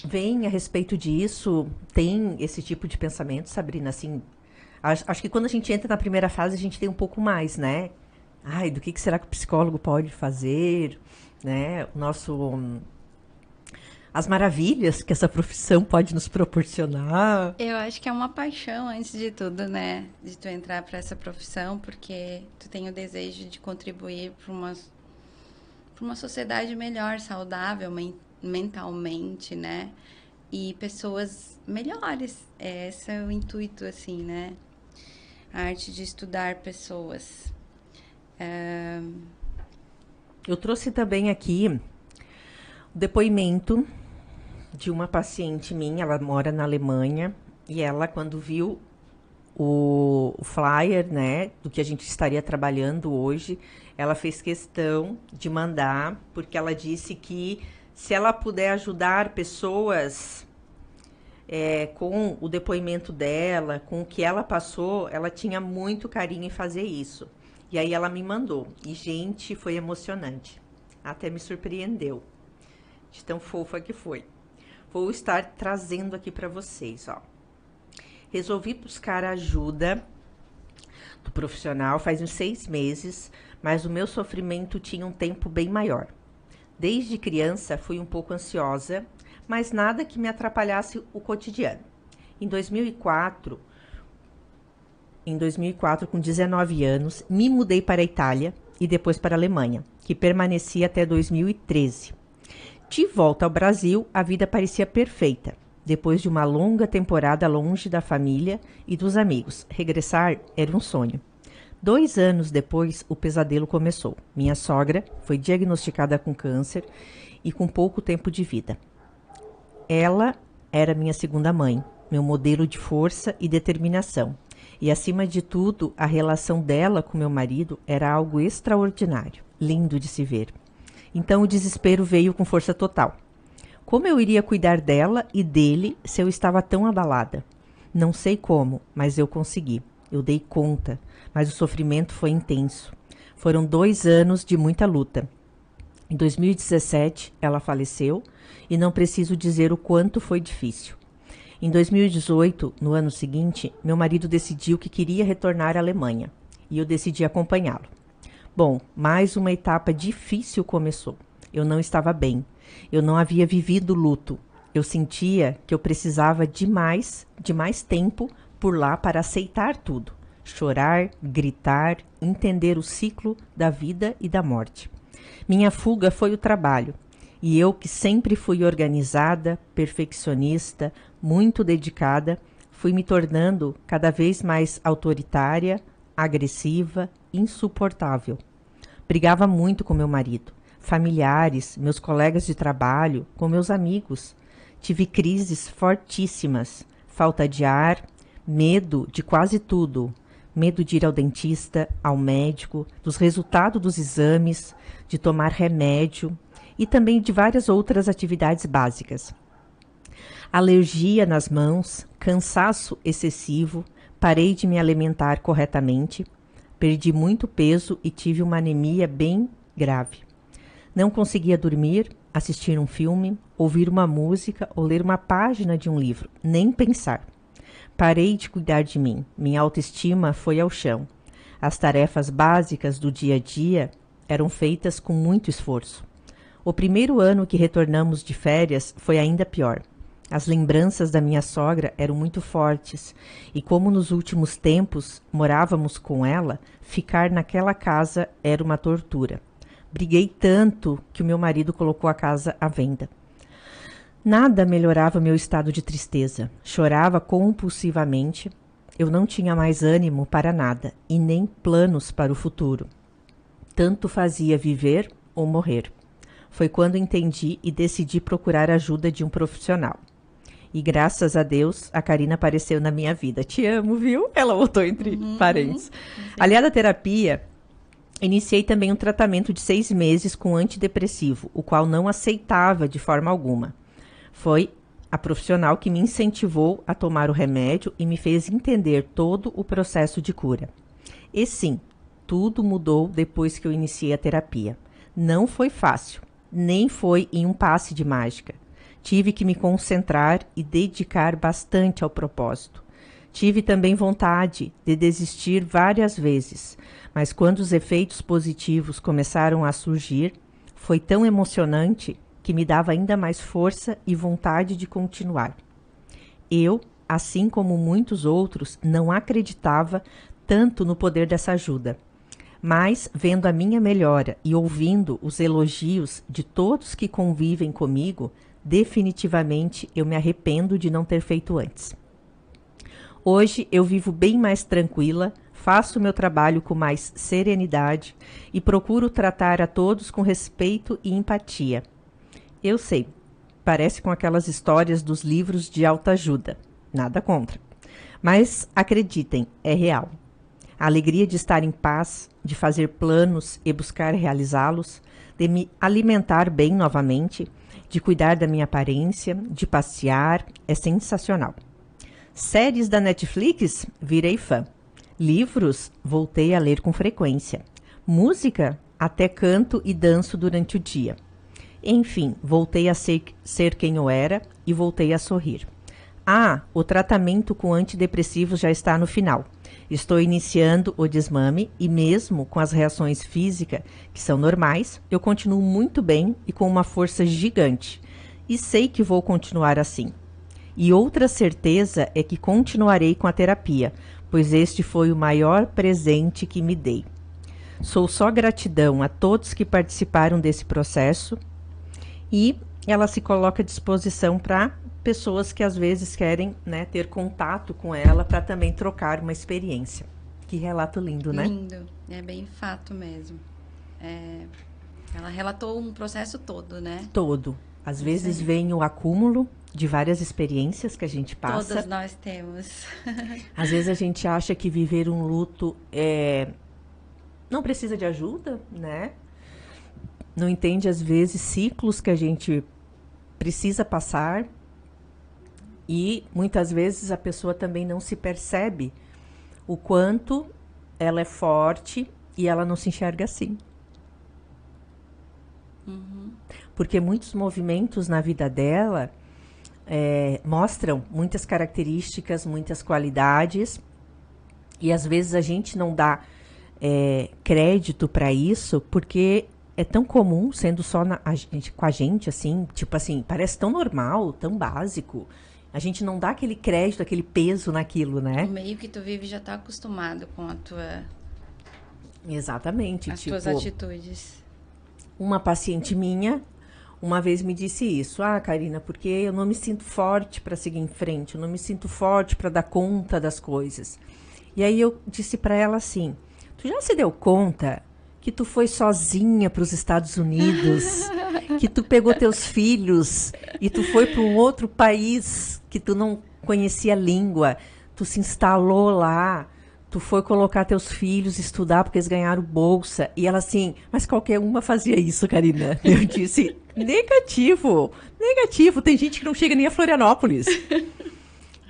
veem a respeito disso? Tem esse tipo de pensamento, Sabrina? Assim, acho que quando a gente entra na primeira fase, a gente tem um pouco mais, né? Ai, do que será que o psicólogo pode fazer? Né? As maravilhas que essa profissão pode nos proporcionar. Eu acho que é uma paixão, antes de tudo, né? De tu entrar para essa profissão, porque tu tem o desejo de contribuir para uma sociedade melhor, saudável, mentalmente, né? E pessoas melhores. Esse é o intuito, assim, né? A arte de estudar pessoas. Eu trouxe também aqui o depoimento de uma paciente minha, ela mora na Alemanha, e ela, quando viu o flyer, né, do que a gente estaria trabalhando hoje, ela fez questão de mandar, porque ela disse que se ela puder ajudar pessoas com o depoimento dela, com o que ela passou, ela tinha muito carinho em fazer isso. E aí ela me mandou, e gente, foi emocionante, até me surpreendeu, de tão fofa que foi. Vou estar trazendo aqui para vocês, ó. Resolvi buscar ajuda do profissional faz uns 6 meses, mas o meu sofrimento tinha um tempo bem maior. Desde criança fui um pouco ansiosa, mas nada que me atrapalhasse o cotidiano. Em 2004, com 19 anos, me mudei para a Itália e depois para a Alemanha, que permaneci até 2013. De volta ao Brasil, a vida parecia perfeita. Depois de uma longa temporada longe da família e dos amigos, regressar era um sonho. 2 anos depois, o pesadelo começou. Minha sogra foi diagnosticada com câncer e com pouco tempo de vida. Ela era minha segunda mãe, meu modelo de força e determinação. E, acima de tudo, a relação dela com meu marido era algo extraordinário, lindo de se ver. Então, o desespero veio com força total. Como eu iria cuidar dela e dele se eu estava tão abalada? Não sei como, mas eu consegui. Eu dei conta, mas o sofrimento foi intenso. Foram 2 anos de muita luta. Em 2017, ela faleceu e não preciso dizer o quanto foi difícil. Em 2018, no ano seguinte, meu marido decidiu que queria retornar à Alemanha e eu decidi acompanhá-lo. Bom, mais uma etapa difícil começou. Eu não estava bem. Eu não havia vivido luto. Eu sentia que eu precisava de mais tempo por lá para aceitar tudo. Chorar, gritar, entender o ciclo da vida e da morte. Minha fuga foi o trabalho. E eu, que sempre fui organizada, perfeccionista, muito dedicada, fui me tornando cada vez mais autoritária, agressiva, insuportável. Brigava muito com meu marido, familiares, meus colegas de trabalho, com meus amigos. Tive crises fortíssimas, falta de ar, medo de quase tudo. Medo de ir ao dentista, ao médico, dos resultados dos exames, de tomar remédio e também de várias outras atividades básicas. Alergia nas mãos, cansaço excessivo, parei de me alimentar corretamente, perdi muito peso e tive uma anemia bem grave. Não conseguia dormir, assistir um filme, ouvir uma música ou ler uma página de um livro, nem pensar. Parei de cuidar de mim, minha autoestima foi ao chão. As tarefas básicas do dia a dia eram feitas com muito esforço. O primeiro ano que retornamos de férias foi ainda pior. As lembranças da minha sogra eram muito fortes e, como nos últimos tempos morávamos com ela, ficar naquela casa era uma tortura. Briguei tanto que o meu marido colocou a casa à venda. Nada melhorava meu estado de tristeza. Chorava compulsivamente. Eu não tinha mais ânimo para nada e nem planos para o futuro. Tanto fazia viver ou morrer. Foi quando entendi e decidi procurar a ajuda de um profissional. E graças a Deus, a Karina apareceu na minha vida. Te amo, viu? Ela botou entre parênteses. Aliada à terapia, iniciei também um tratamento de 6 meses com antidepressivo, o qual não aceitava de forma alguma. Foi a profissional que me incentivou a tomar o remédio e me fez entender todo o processo de cura. E sim, tudo mudou depois que eu iniciei a terapia. Não foi fácil, nem foi em um passe de mágica. Tive que me concentrar e dedicar bastante ao propósito. Tive também vontade de desistir várias vezes, mas quando os efeitos positivos começaram a surgir, foi tão emocionante que me dava ainda mais força e vontade de continuar. Eu, assim como muitos outros, não acreditava tanto no poder dessa ajuda. Mas, vendo a minha melhora e ouvindo os elogios de todos que convivem comigo, definitivamente eu me arrependo de não ter feito antes. Hoje eu vivo bem mais tranquila, faço meu trabalho com mais serenidade e procuro tratar a todos com respeito e empatia. Eu sei, parece com aquelas histórias dos livros de autoajuda, nada contra. Mas acreditem, é real. A alegria de estar em paz, de fazer planos e buscar realizá-los, de me alimentar bem novamente, de cuidar da minha aparência, de passear, é sensacional. Séries da Netflix, virei fã. Livros, voltei a ler com frequência. Música, até canto e danço durante o dia. Enfim, voltei a ser quem eu era e voltei a sorrir. O tratamento com antidepressivos já está no final. Estou iniciando o desmame e mesmo com as reações físicas, que são normais, eu continuo muito bem e com uma força gigante. E sei que vou continuar assim. E outra certeza é que continuarei com a terapia, pois este foi o maior presente que me dei. Sou só gratidão a todos que participaram desse processo e ela se coloca à disposição para pessoas que às vezes querem, né, ter contato com ela para também trocar uma experiência. Que relato lindo, né? Lindo, é bem fato mesmo. Ela relatou um processo todo, né? Todo. Às vezes vem o acúmulo de várias experiências que a gente passa. Todas nós temos. Às vezes a gente acha que viver um luto não precisa de ajuda, né? Não entende, às vezes, ciclos que a gente precisa passar. E, muitas vezes, a pessoa também não se percebe o quanto ela é forte e ela não se enxerga assim. Porque muitos movimentos na vida dela mostram muitas características, muitas qualidades. E, às vezes, a gente não dá crédito para isso, porque é tão comum, sendo só com a gente, assim, tipo assim, parece tão normal, tão básico. A gente não dá aquele crédito, aquele peso naquilo, né? O meio que tu vive já tá acostumado com Exatamente. as tuas atitudes. Uma paciente minha, uma vez me disse isso. Ah, Karina, porque eu não me sinto forte para seguir em frente, eu não me sinto forte para dar conta das coisas. E aí eu disse para ela assim, tu já se deu conta que tu foi sozinha para os Estados Unidos, que tu pegou teus filhos e tu foi para um outro país que tu não conhecia a língua, tu se instalou lá, tu foi colocar teus filhos estudar porque eles ganharam bolsa. E ela assim, mas qualquer uma fazia isso, Karina. Eu disse, negativo, tem gente que não chega nem a Florianópolis.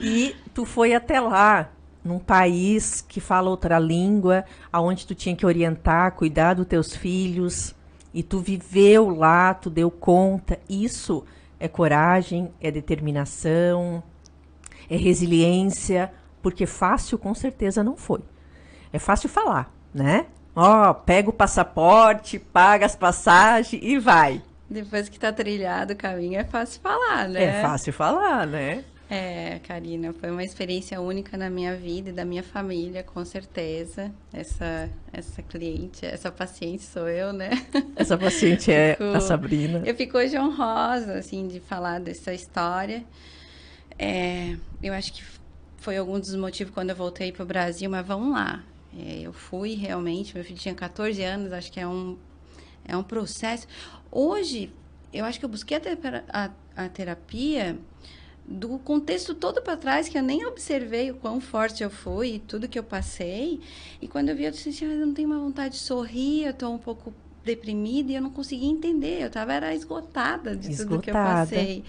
E tu foi até lá, num país que fala outra língua, aonde tu tinha que orientar, cuidar dos teus filhos, e tu viveu lá, tu deu conta. Isso é coragem, é determinação, é resiliência, porque fácil com certeza não foi. É fácil falar, né? Ó, pega o passaporte, paga as passagens e vai. Depois que tá trilhado o caminho, é fácil falar, né? É fácil falar, né? Karina, foi uma experiência única na minha vida e da minha família, com certeza. Essa cliente, essa paciente sou eu, né? Essa paciente é a Sabrina. Eu fico hoje honrosa, assim, de falar dessa história. Eu acho que foi algum dos motivos quando eu voltei para o Brasil, mas vamos lá. Eu fui realmente, meu filho tinha 14 anos, acho que é um processo. Hoje, eu acho que eu busquei a terapia do contexto todo para trás, que eu nem observei o quão forte eu fui e tudo que eu passei. E quando eu vi, eu disse assim, eu não tenho uma vontade de sorrir, eu estou um pouco deprimida e eu não conseguia entender. Eu era esgotada de tudo que eu passei.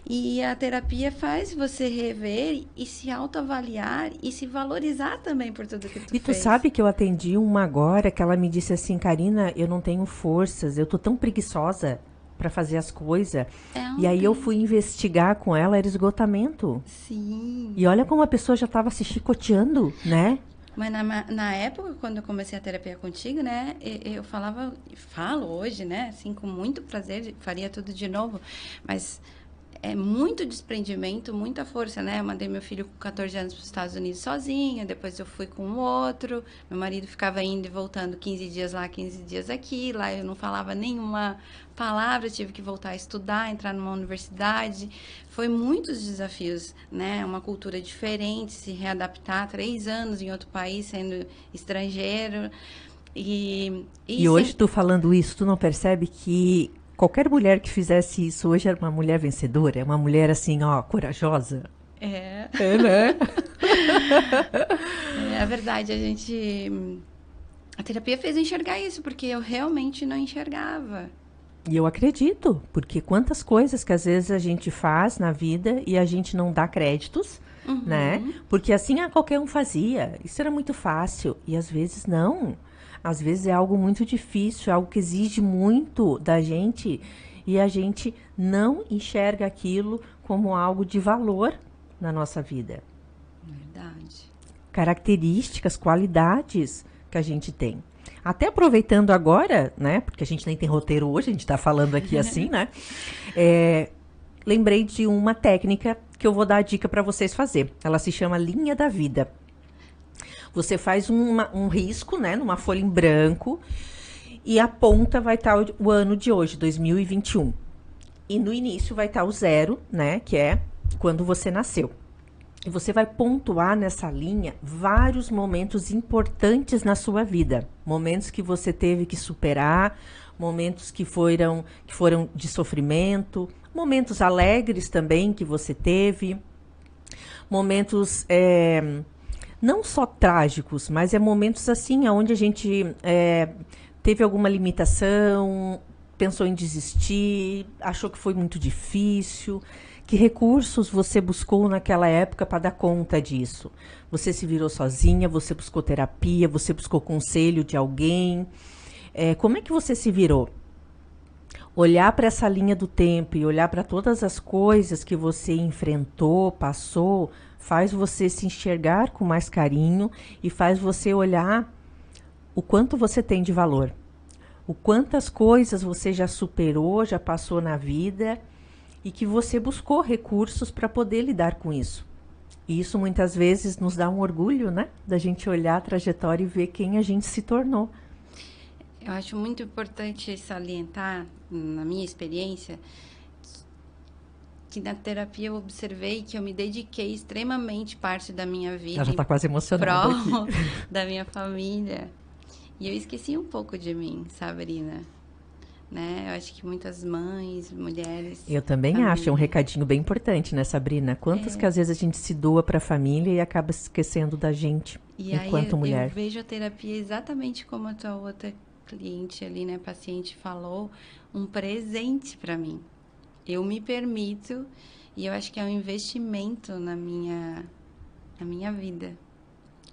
E a terapia faz você rever e se autoavaliar e se valorizar também por tudo que tu fez. E tu sabe que eu atendi uma agora que ela me disse assim, Karina, eu não tenho forças, eu tô tão preguiçosa para fazer as coisas. E aí eu fui investigar com ela, era esgotamento. Sim. E olha como a pessoa já estava se chicoteando, né? Mas na época, quando eu comecei a terapia contigo, né, eu falo hoje, né, assim, com muito prazer, faria tudo de novo, mas é muito desprendimento, muita força, né? Eu mandei meu filho com 14 anos para os Estados Unidos sozinha, depois eu fui com o outro, meu marido ficava indo e voltando 15 dias lá, 15 dias aqui, lá eu não falava nenhuma palavra, tive que voltar a estudar, entrar numa universidade, foi muitos desafios, né? Uma cultura diferente, se readaptar, 3 anos em outro país, sendo estrangeiro, e hoje tu falando isso, tu não percebe que qualquer mulher que fizesse isso hoje era uma mulher vencedora, é uma mulher assim, ó, corajosa. É, né? É verdade, a terapia fez eu enxergar isso, porque eu realmente não enxergava. E eu acredito, porque quantas coisas que às vezes a gente faz na vida e a gente não dá créditos, né? Porque assim qualquer um fazia, isso era muito fácil, e às vezes não. Às vezes é algo muito difícil, é algo que exige muito da gente e a gente não enxerga aquilo como algo de valor na nossa vida. Verdade. Características, qualidades que a gente tem. Até aproveitando agora, né, porque a gente nem tem roteiro hoje, a gente está falando aqui assim, né, lembrei de uma técnica que eu vou dar a dica para vocês fazer. Ela se chama linha da vida. Você faz um risco, né, numa folha em branco, e a ponta vai estar o ano de hoje, 2021. E no início vai estar o 0, né, que é quando você nasceu. E você vai pontuar nessa linha vários momentos importantes na sua vida. Momentos que você teve que superar, momentos que foram de sofrimento, momentos alegres também que você teve, momentos não só trágicos, mas momentos assim, onde a gente teve alguma limitação, pensou em desistir, achou que foi muito difícil. Que recursos você buscou naquela época para dar conta disso? Você se virou sozinha, você buscou terapia, você buscou conselho de alguém? Como é que você se virou? Olhar para essa linha do tempo e olhar para todas as coisas que você enfrentou, passou, faz você se enxergar com mais carinho e faz você olhar o quanto você tem de valor. O quantas coisas você já superou, já passou na vida e que você buscou recursos para poder lidar com isso. E isso muitas vezes nos dá um orgulho, né? Da gente olhar a trajetória e ver quem a gente se tornou. Eu acho muito importante salientar, na minha experiência, que na terapia eu observei que eu me dediquei extremamente parte da minha vida. Ela já está quase emocionada aqui. Da minha família. E eu esqueci um pouco de mim, Sabrina. Né? Eu acho que muitas mães, mulheres... Eu também acho, é um recadinho bem importante, né, Sabrina? Quantas que às vezes a gente se doa para a família e acaba esquecendo da gente enquanto mulher. Eu vejo a terapia exatamente como a tua outra cliente ali, né, paciente falou, um presente para mim. Eu me permito e eu acho que é um investimento na minha vida.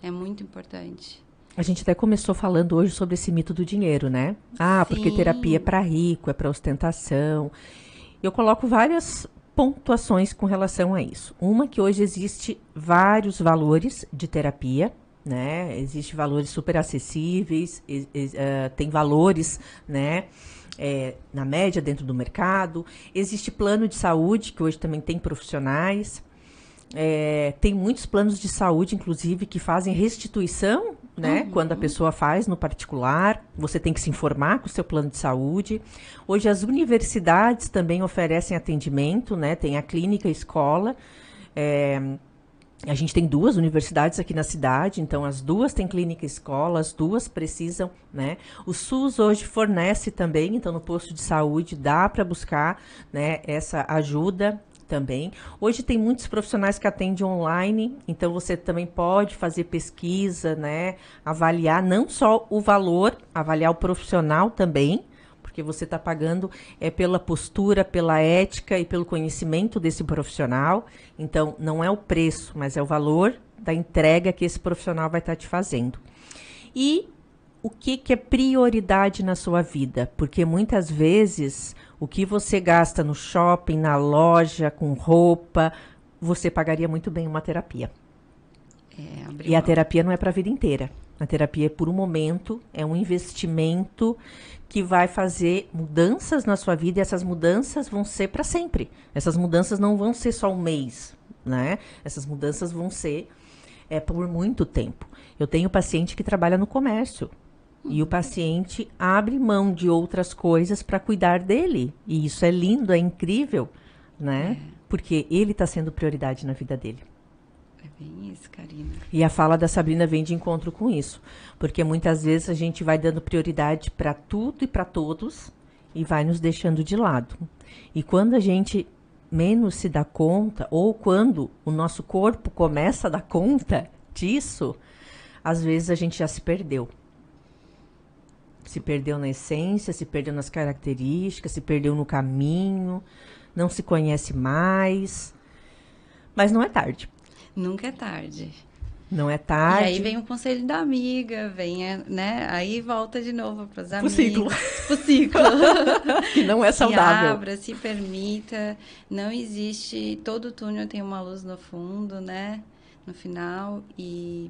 É muito importante. A gente até começou falando hoje sobre esse mito do dinheiro, né? Porque terapia é para rico, é para ostentação. Eu coloco várias pontuações com relação a isso. Uma que hoje existe vários valores de terapia, né? Existem valores super acessíveis, tem valores, né? Na média dentro do mercado. Existe plano de saúde, que hoje também tem profissionais. Tem muitos planos de saúde, inclusive, que fazem restituição, né? Quando a pessoa faz no particular, você tem que se informar com o seu plano de saúde. Hoje as universidades também oferecem atendimento, né? Tem a clínica e escola. A gente tem 2 universidades aqui na cidade, então as 2 têm clínica e escola, as 2 precisam, né? O SUS hoje fornece também, então no posto de saúde dá para buscar, né, essa ajuda também. Hoje tem muitos profissionais que atendem online, então você também pode fazer pesquisa, né? Avaliar não só o valor, avaliar o profissional também, porque você está pagando pela postura, pela ética e pelo conhecimento desse profissional. Então, não é o preço, mas é o valor da entrega que esse profissional vai estar te fazendo. E o que é prioridade na sua vida? Porque muitas vezes o que você gasta no shopping, na loja, com roupa, você pagaria muito bem uma terapia. E a terapia não é para a vida inteira. A terapia é por um momento, é um investimento que vai fazer mudanças na sua vida e essas mudanças vão ser para sempre. Essas mudanças não vão ser só um mês, né? Essas mudanças vão ser por muito tempo. Eu tenho paciente que trabalha no comércio. E o paciente abre mão de outras coisas para cuidar dele. E isso é lindo, é incrível, né? Porque ele está sendo prioridade na vida dele. É bem isso, Karina. E a fala da Sabrina vem de encontro com isso. Porque muitas vezes a gente vai dando prioridade para tudo e para todos e vai nos deixando de lado. E quando a gente menos se dá conta, ou quando o nosso corpo começa a dar conta disso, às vezes a gente já se perdeu. Se perdeu na essência, se perdeu nas características, se perdeu no caminho, não se conhece mais. Mas não é tarde. Nunca é tarde. Não é tarde. E aí vem o conselho da amiga, né? Aí volta de novo para os amigos. Pro ciclo. Que não é saudável. Se abra, se permita. Não existe... Todo túnel tem uma luz no fundo, né? No final. E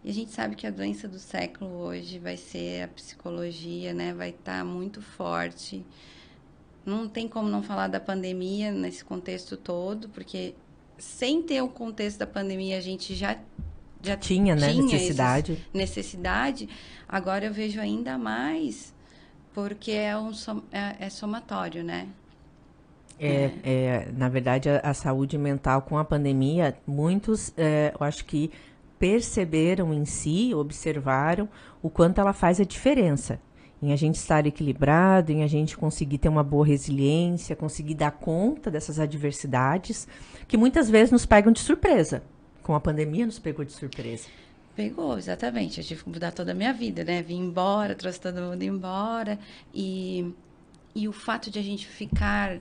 a gente sabe que a doença do século hoje vai ser a psicologia, né? Vai estar muito forte. Não tem como não falar da pandemia nesse contexto todo, porque sem ter o contexto da pandemia, a gente já tinha, né, necessidade. Agora eu vejo ainda mais, porque é somatório, né? Na verdade, a saúde mental com a pandemia, muitos, eu acho que perceberam em si, observaram o quanto ela faz a diferença. em a gente estar equilibrado, em a gente conseguir ter uma boa resiliência, conseguir dar conta dessas adversidades, que muitas vezes nos pegam de surpresa. Com a pandemia nos pegou de surpresa. Pegou, exatamente. Eu tive que mudar toda a minha vida, né? Vim embora, trouxe todo mundo embora. E o fato de a gente ficar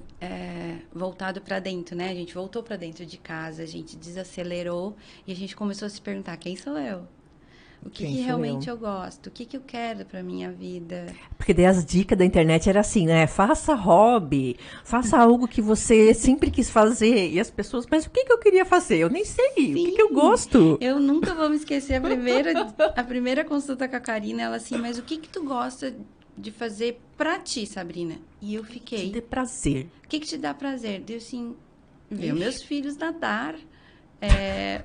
voltado para dentro, né? A gente voltou para dentro de casa, a gente desacelerou e a gente começou a se perguntar, quem sou eu? O que realmente eu gosto? O que eu quero para minha vida? Porque daí as dicas da internet eram assim, né? Faça hobby, faça algo que você sempre quis fazer. E as pessoas, mas o que eu queria fazer? Eu nem sei. Sim, o que eu gosto? Eu nunca vou me esquecer a primeira consulta com a Karina, ela assim, mas o que tu gosta de fazer pra ti, Sabrina? E eu fiquei... Te dê prazer. O que te dá prazer? Deu assim, ver meus filhos nadar.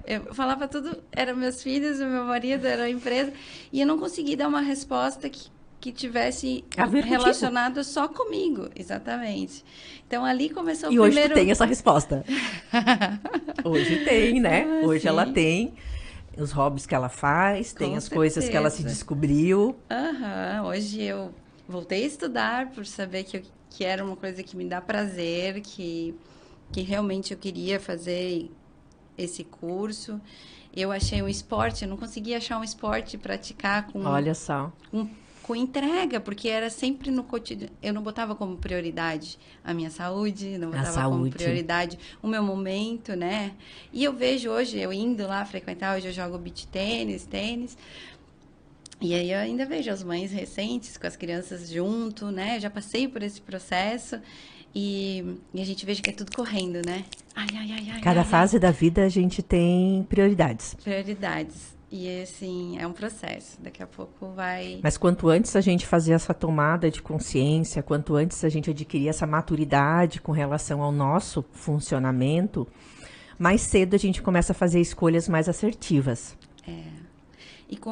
Eu falava tudo, eram meus filhos, o meu marido, era a empresa, e eu não consegui dar uma resposta que tivesse relacionada só comigo, exatamente. Então, ali começou o primeiro... E hoje tu tem essa resposta. Hoje tem, né? Hoje sim. ela tem os hobbies que ela faz, tem as coisas que ela se descobriu. Hoje eu voltei a estudar por saber que era uma coisa que me dá prazer, que realmente eu queria fazer esse curso. Eu achei um esporte, eu não conseguia achar um esporte praticar com... Olha só. Com entrega, porque era sempre no cotidiano. Eu não botava como prioridade a minha saúde, não botava como prioridade o meu momento, né? E eu vejo hoje, eu indo lá frequentar, hoje eu jogo beach tênis. E aí eu ainda vejo as mães recentes com as crianças junto, né? Eu já passei por esse processo. E a gente veja que é tudo correndo, né? Cada fase da vida a gente tem prioridades. Prioridades. E, assim, é um processo. Daqui a pouco vai... Mas quanto antes a gente fazer essa tomada de consciência, quanto antes a gente adquirir essa maturidade com relação ao nosso funcionamento, mais cedo a gente começa a fazer escolhas mais assertivas.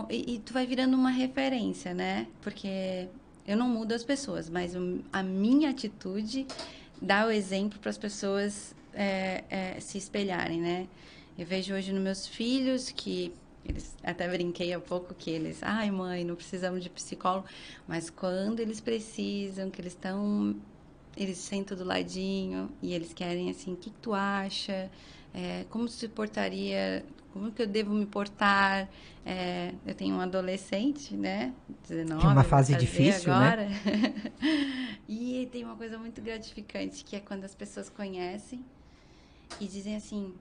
E tu vai virando uma referência, né? Porque... eu não mudo as pessoas, mas a minha atitude dá o exemplo para as pessoas se espelharem, né? Eu vejo hoje nos meus filhos que eles, até brinquei há pouco que eles, ai mãe, não precisamos de psicólogo, mas quando eles precisam, que eles sentam do ladinho e eles querem assim, o que tu acha? Como se portaria, como que eu devo me portar? Eu tenho um adolescente, né? 19, que é uma fase difícil, agora. Né? E tem uma coisa muito gratificante, que é quando as pessoas conhecem e dizem assim,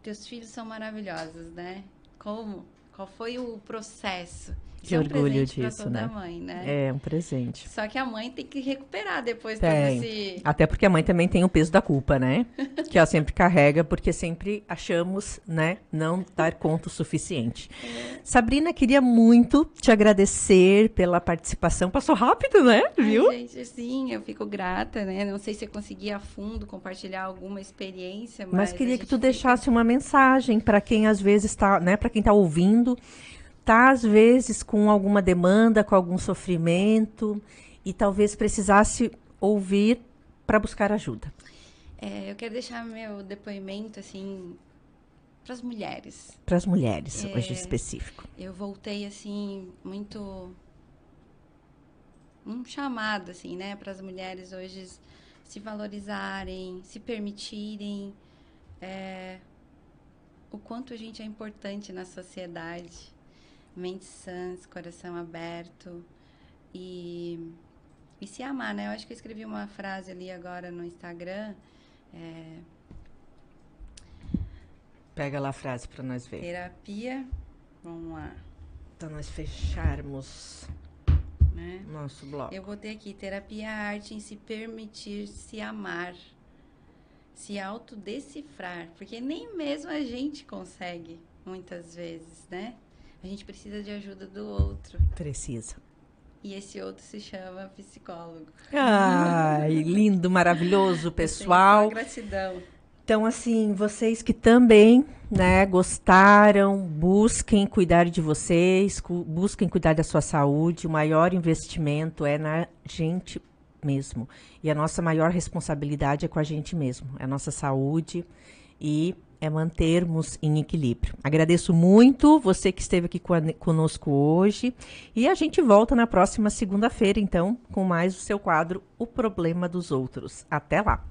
teus filhos são maravilhosos, né? Como? Qual foi o processo? Que orgulho disso, pra toda né? Mãe, né? É um presente. Só que a mãe tem que recuperar depois todo esse... Até porque a mãe também tem o peso da culpa, né? Que ela sempre carrega, porque sempre achamos, né, não dar conta o suficiente. Sabrina, queria muito te agradecer pela participação. Passou rápido, né? Viu? Ai, gente, sim, eu fico grata, né? Não sei se eu consegui a fundo compartilhar alguma experiência, mas queria que tu deixasse uma mensagem para quem às vezes está, né, para quem está ouvindo, tá às vezes com alguma demanda, com algum sofrimento e talvez precisasse ouvir para buscar ajuda. Eu quero deixar meu depoimento assim para as mulheres. Para as mulheres, hoje específico. Eu voltei assim muito um chamado assim, né, para as mulheres hoje se valorizarem, se permitirem o quanto a gente é importante na sociedade. Mentes sãs, coração aberto e se amar, né? Eu acho que eu escrevi uma frase ali agora no Instagram. Pega lá a frase para nós ver. Terapia, vamos lá. Para nós fecharmos, né, nosso bloco. Eu botei aqui, terapia é a arte em se permitir se amar, se autodecifrar, porque nem mesmo a gente consegue, muitas vezes, né? A gente precisa de ajuda do outro. Precisa. E esse outro se chama psicólogo. Ai, lindo, maravilhoso, pessoal. Gratidão. Então, assim, vocês que também, né, gostaram, busquem cuidar de vocês, busquem cuidar da sua saúde. O maior investimento é na gente mesmo. E a nossa maior responsabilidade é com a gente mesmo. É a nossa saúde e é mantermos em equilíbrio. Agradeço muito você que esteve aqui conosco hoje e a gente volta na próxima segunda-feira, então, com mais o seu quadro O Problema dos Outros. Até lá!